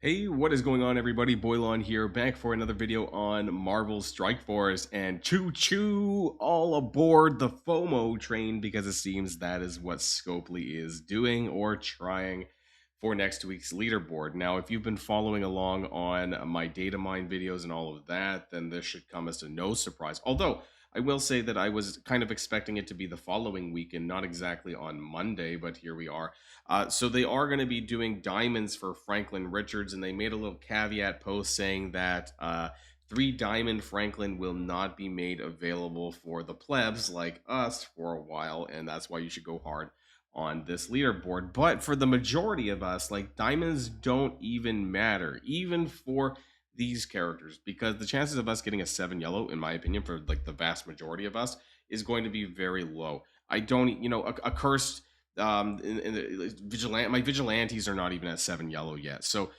Hey, what is going on, everybody? Boilon here, back for another video on Marvel's Strike Force, and choo choo, all aboard the FOMO train, because it seems that is what Scopely is doing or trying for next week's leaderboard. Now, if you've been following along on my data mine videos and all of that, then this should come as to no surprise. Although, I will say that I was kind of expecting it to be the following week and not exactly on Monday, but here we are. So they are going to be doing diamonds for Franklin Richards, and they made a little caveat post saying that 3 diamond Franklin will not be made available for the plebs like us for a while, and that's why you should go hard on this leaderboard. But for the majority of us, like, diamonds don't even matter, even for these characters, because the chances of us getting a 7 yellow, in my opinion, for like the vast majority of us, is going to be very low. I don't, a cursed my vigilantes are not even at 7 yellow yet. So,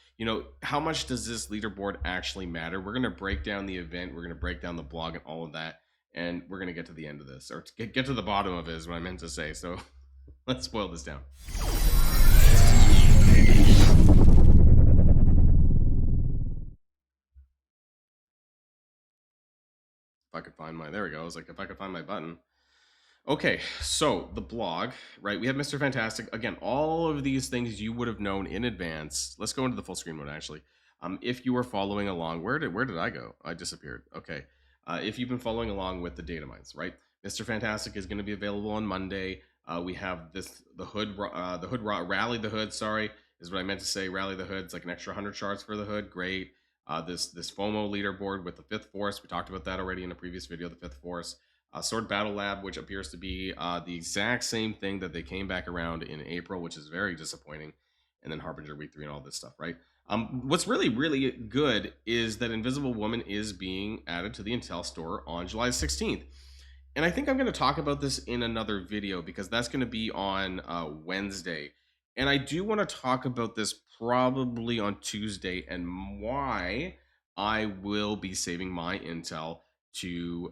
how much does this leaderboard actually matter? We're going to break down the event, we're going to break down the blog and all of that, and we're going to get to the end of this, or get to the bottom of it is what I meant to say. So let's boil this down. If I could find my, there we go. I was like, if I could find my button. Okay, so the blog, right? We have Mr. Fantastic. Again, all of these things you would have known in advance. Let's go into the full screen mode, actually. If you were following along, where did I go? I disappeared. Okay. If you've been following along with the data mines, right? Mr. Fantastic is going to be available on Monday. We have the hood rally the hood. Sorry, is what I meant to say. Rally the hood. It's like an extra 100 shards for the hood. Great. This FOMO leaderboard with the fifth force. We talked about that already in a previous video. The fifth force. Sword Battle Lab, which appears to be the exact same thing that they came back around in April, which is very disappointing. And then Harbinger Week 3 and all this stuff, right? What's really, really good is that Invisible Woman is being added to the Intel store on July 16th. And I think I'm going to talk about this in another video because that's going to be on Wednesday. And I do want to talk about this probably on Tuesday and why I will be saving my Intel to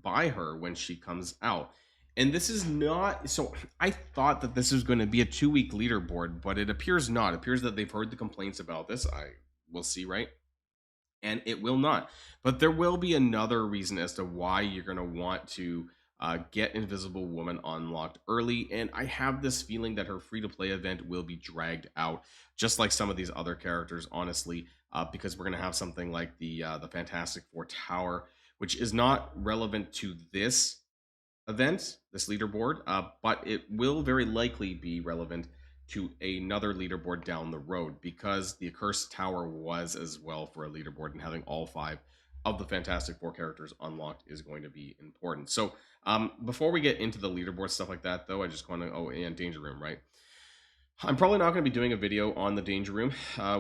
buy her when she comes out. And this is not, so I thought that this was going to be a 2-week leaderboard, but it appears not. It appears that they've heard the complaints about this. I will see, right? And it will not. But there will be another reason as to why you're going to want to get Invisible Woman unlocked early. And I have this feeling that her free-to-play event will be dragged out, just like some of these other characters, honestly, because we're going to have something like the Fantastic Four Tower, which is not relevant to this event, this leaderboard, but it will very likely be relevant to another leaderboard down the road, because the Accursed Tower was as well for a leaderboard, and having all 5 of the Fantastic Four characters unlocked is going to be important. So before we get into the leaderboard stuff like that, though, I just want to, and Danger Room, right? I'm probably not going to be doing a video on the Danger Room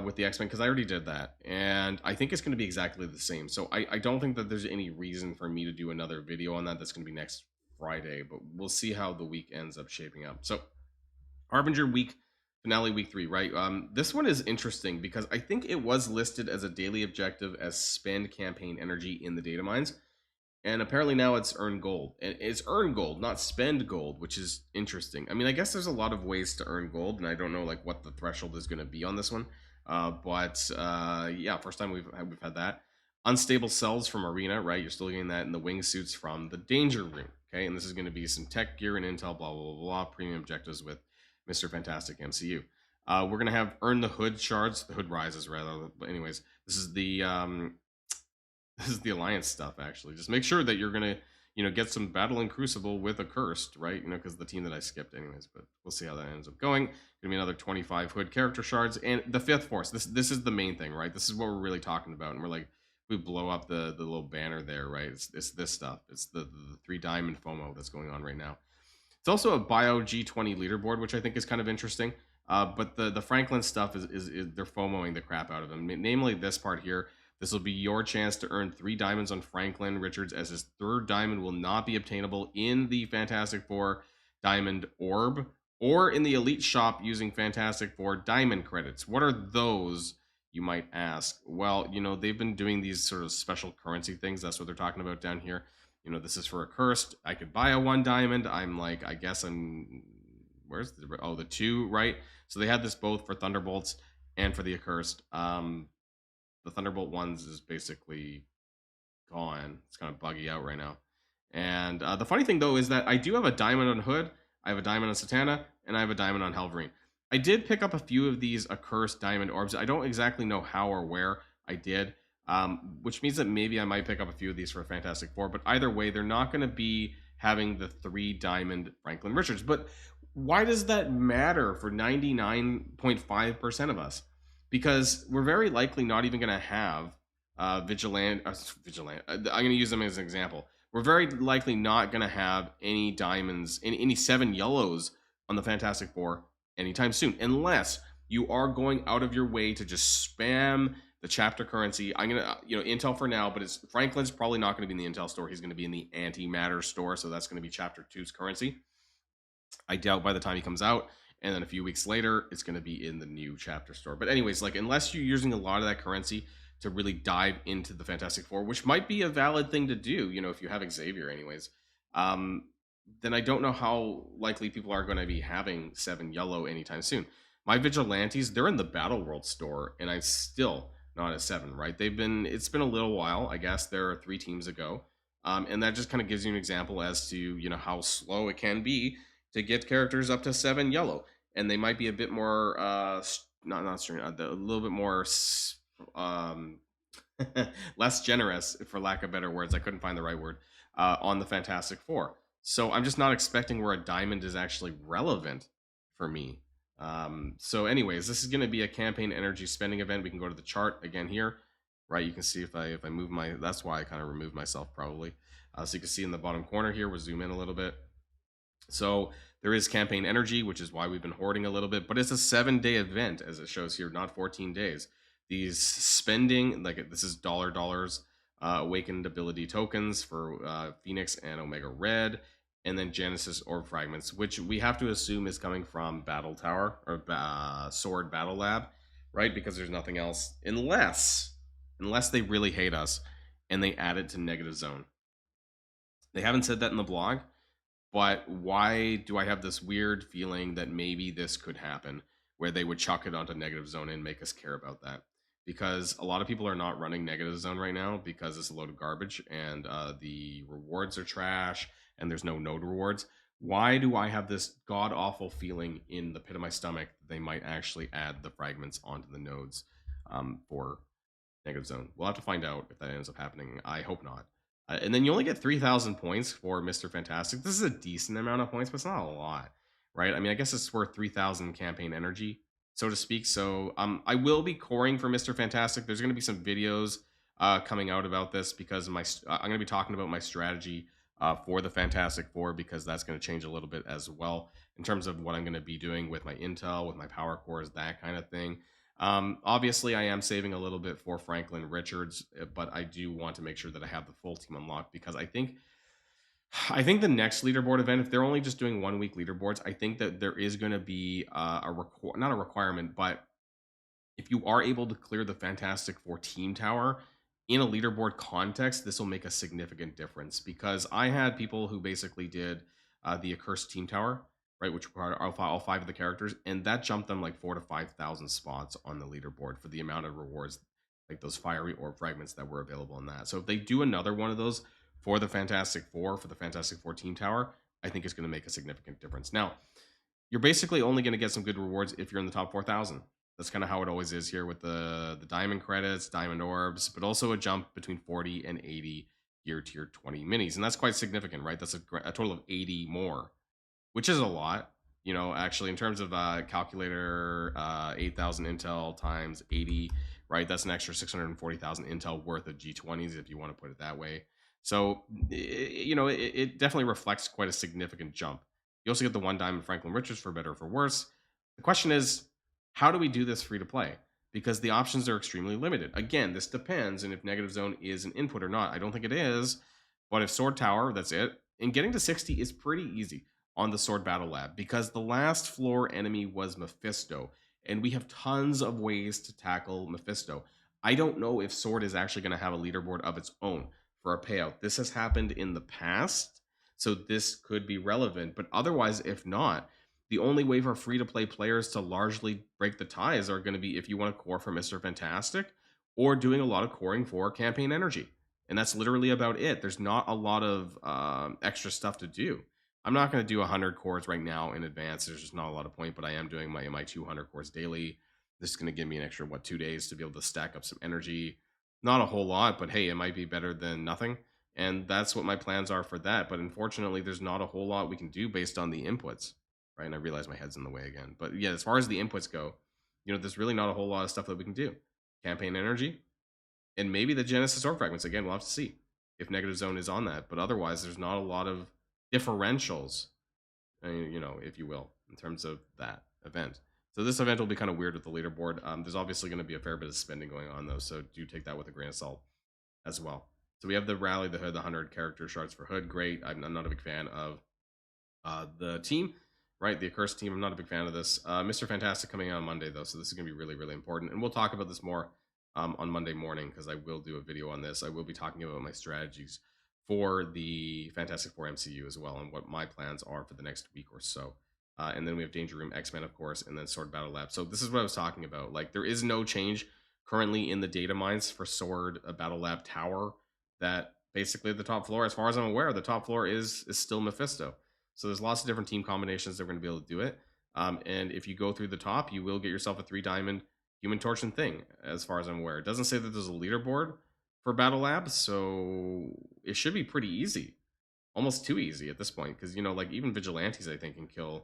with the X-Men, because I already did that, and I think it's going to be exactly the same. So I don't think that there's any reason for me to do another video on that. That's going to be next Friday, but we'll see how the week ends up shaping up. So Harbinger Week finale, week 3, right? This one is interesting because I think it was listed as a daily objective as spend campaign energy in the data mines, and apparently now it's earn gold. And it's earn gold, not spend gold, which is interesting. I mean, I guess there's a lot of ways to earn gold, and I don't know like what the threshold is going to be on this one. But yeah, first time we've had that. Unstable cells from Arena, right? You're still getting that in the wingsuits from the Danger Room, okay? And this is going to be some tech gear and intel, blah, blah, blah, blah, premium objectives with Mr. Fantastic MCU. We're going to have earn the hood shards, the hood rises rather. But anyways, this is the alliance stuff, actually. Just make sure that you're going to, get some battle in Crucible with Accursed, right? Because the team that I skipped anyways, but we'll see how that ends up going. Going to be another 25 hood character shards, and the fifth force. This is the main thing, right? This is what we're really talking about, and we're like, we blow up the little banner there, right? It's this stuff. It's the 3 diamond FOMO that's going on right now. It's also a Bio G20 leaderboard, which I think is kind of interesting. But the Franklin stuff is they're FOMOing the crap out of them. Namely, this part here. This will be your chance to earn 3 diamonds on Franklin Richards, as his 3rd diamond will not be obtainable in the Fantastic Four Diamond Orb or in the Elite Shop using Fantastic Four Diamond credits. What are those, you might ask? Well, they've been doing these sort of special currency things. That's what they're talking about down here. This is for Accursed. I could buy a 1 diamond. I'm like, I guess I'm, where's the 2, right? So they had this both for Thunderbolts And for the accursed, the Thunderbolt ones is basically gone. It's kind of buggy out right now. And the funny thing though is that I do have a diamond on Hood, I have a diamond on Satana, and I have a diamond on Helverine. I did pick up a few of these accursed diamond orbs. I don't exactly know how or where I did, which means that maybe I might pick up a few of these for a Fantastic Four. But either way, they're not going to be having the 3 diamond Franklin Richards. But why does that matter for 99.5% of us? Because we're very likely not even going to have vigilant. I'm going to use them as an example. We're very likely not going to have any diamonds, any 7 yellows on the Fantastic Four anytime soon, unless you are going out of your way to just spam the chapter currency. I'm gonna, Intel for now, but it's Franklin's probably not going to be in the Intel store. He's going to be in the antimatter store, so that's going to be chapter 2's currency. I doubt by the time he comes out, and then a few weeks later, it's going to be in the new chapter store. But anyways, like unless you're using a lot of that currency to really dive into the Fantastic Four, which might be a valid thing to do, if you have Xavier, anyways, then I don't know how likely people are going to be having 7 yellow anytime soon. My vigilantes, they're in the Battle World store, and I'm still not at 7. Right? It's been a little while. I guess there are 3 teams ago, and that just kind of gives you an example as to how slow it can be to get characters up to 7 yellow, and they might be a bit more not string, a little bit more less generous, for lack of better words. I couldn't find the right word on the Fantastic Four. So I'm just not expecting where a diamond is actually relevant for me. So anyways, this is going to be a campaign energy spending event. We can go to the chart again here, right? You can see if I move that's why I kind of removed myself probably. So you can see in the bottom corner here, we'll zoom in a little bit. So there is campaign energy, which is why we've been hoarding a little bit, but it's a 7-day event, as it shows here, not 14 days. These spending, like this is dollars, awakened ability tokens for Phoenix and Omega Red, and then Genesis Orb Fragments, which we have to assume is coming from Battle Tower or Sword Battle Lab, right? Because there's nothing else, unless they really hate us and they add it to Negative Zone. They haven't said that in the blog, but why do I have this weird feeling that maybe this could happen, where they would chuck it onto Negative Zone and make us care about that? Because a lot of people are not running Negative Zone right now because it's a load of garbage, and the rewards are trash, and there's no node rewards. Why do I have this god-awful feeling in the pit of my stomach that they might actually add the fragments onto the nodes for Negative Zone? We'll have to find out if that ends up happening. I hope not. And then you only get 3,000 points for Mr. Fantastic. This is a decent amount of points, but it's not a lot, right? I mean, I guess it's worth 3,000 campaign energy, so to speak. So I will be coring for Mr. Fantastic. There's going to be some videos coming out about this, because I'm going to be talking about my strategy for the Fantastic Four, because that's going to change a little bit as well in terms of what I'm going to be doing with my intel, with my power cores, that kind of thing. Obviously, I am saving a little bit for Franklin Richards, but I do want to make sure that I have the full team unlocked, because I think the next leaderboard event, if they're only just doing 1 week leaderboards, I think that there is going to be not a requirement, but if you are able to clear the Fantastic Four team tower in a leaderboard context, this will make a significant difference, because I had people who basically did the accursed team tower, right, which required all 5 of the characters, and that jumped them like 4,000 to 5,000 spots on the leaderboard for the amount of rewards, like those fiery orb fragments that were available in that. So if they do another one of those for the Fantastic Four, team tower, I think it's going to make a significant difference. Now, you're basically only going to get some good rewards if you're in the top 4,000. That's kind of how it always is here with the diamond credits, diamond orbs, but also a jump between 40 and 80 tier 20 minis. And that's quite significant, right? That's a total of 80 more, which is a lot, actually, in terms of calculator, 8,000 intel times 80, right? That's an extra 640,000 intel worth of G20s, if you want to put it that way. So, it definitely reflects quite a significant jump. You also get the 1 diamond Franklin Richards, for better or for worse. The question is, how do we do this free to play? Because the options are extremely limited. Again, this depends on if Negative Zone is an input or not. I don't think it is, but if Sword Tower, that's it. And getting to 60 is pretty easy on the Sword Battle Lab, because the last floor enemy was Mephisto, and we have tons of ways to tackle Mephisto. I don't know if Sword is actually going to have a leaderboard of its own for a payout. This has happened in the past, so this could be relevant, but otherwise, if not, The only way for free-to-play players to largely break the ties are going to be if you want to core for Mr. Fantastic or doing a lot of coring for campaign energy. And that's literally about it. There's not a lot of extra stuff to do. I'm not going to do 100 cores right now in advance. There's just not a lot of point, but I am doing my 200 cores daily. This is going to give me an extra, 2 days to be able to stack up some energy. Not a whole lot, but hey, it might be better than nothing. And that's what my plans are for that. But unfortunately, there's not a whole lot we can do based on the inputs, right? And I realize my head's in the way again. But yeah, as far as the inputs go, there's really not a whole lot of stuff that we can do. Campaign energy, and maybe the Genesis Orb Fragments. Again, we'll have to see if Negative Zone is on that. But otherwise, there's not a lot of differentials, if you will, in terms of that event. So this event will be kind of weird with the leaderboard. There's obviously going to be a fair bit of spending going on, though, so do take that with a grain of salt as well. So we have the Rally the Hood, the 100 character shards for Hood. Great. I'm not a big fan of the team, right? The Accursed team. I'm not a big fan of this. Mr. Fantastic coming out on Monday, though, so this is going to be really, really important. And we'll talk about this more on Monday morning because I will do a video on this. I will be talking about my strategies for the Fantastic Four MCU as well and what my plans are for the next week or so. And then we have Danger Room, X-Men, of course, and then Sword Battle Lab. So this is what I was talking about. Like, there is no change currently in the data mines for Sword Battle Lab Tower. That basically the top floor, as far as I'm aware, the top floor is still Mephisto. So there's lots of different team combinations that are going to be able to do it. And if you go through the top, you will get yourself a 3-diamond Human Torch and Thing, as far as I'm aware. It doesn't say that there's a leaderboard for Battle Lab, so it should be pretty easy. Almost too easy at this point, because, like, even Vigilantes, I think, can kill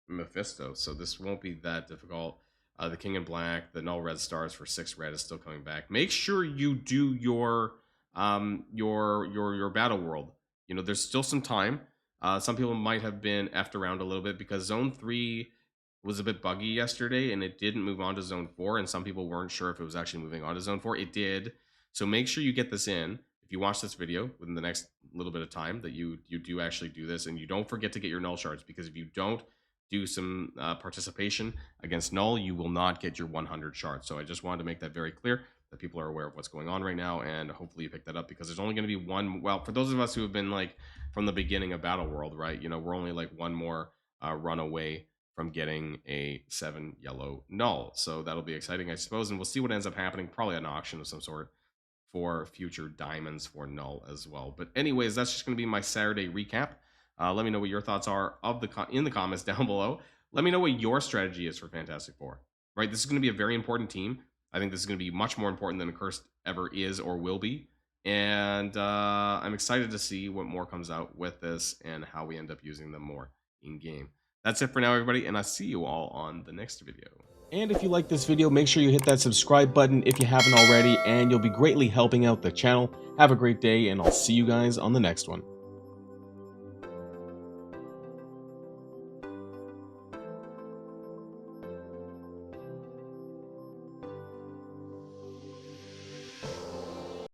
Mephisto, so this won't be that difficult. The King in Black, the Null Red Stars for 6 red is still coming back. Make sure you do your battle world. There's still some time. Some people might have been effed around a little bit because Zone 3 was a bit buggy yesterday and it didn't move on to Zone 4, and some people weren't sure if it was actually moving on to Zone 4. It did. So make sure you get this in. If you watch this video within the next little bit of time, that you do actually do this, and you don't forget to get your Null Shards, because if you don't do some participation against Null, you will not get your 100 shards. So I just wanted to make that very clear, that people are aware of what's going on right now, and hopefully you pick that up, because there's only going to be one. Well, for those of us who have been like from the beginning of Battle World, right, we're only like one more run away from getting a 7 yellow Null. So that'll be exciting, I suppose, and we'll see what ends up happening. Probably an auction of some sort for future diamonds for Null as well. But anyways, that's just going to be my Saturday recap. Let me know what your thoughts are in the comments down below. Let me know what your strategy is for Fantastic Four. Right, this is going to be a very important team. I think this is going to be much more important than Accursed ever is or will be. And I'm excited to see what more comes out with this and how we end up using them more in game. That's it for now, everybody, and I'll see you all on the next video. And if you like this video, make sure you hit that subscribe button if you haven't already, and you'll be greatly helping out the channel. Have a great day, and I'll see you guys on the next one.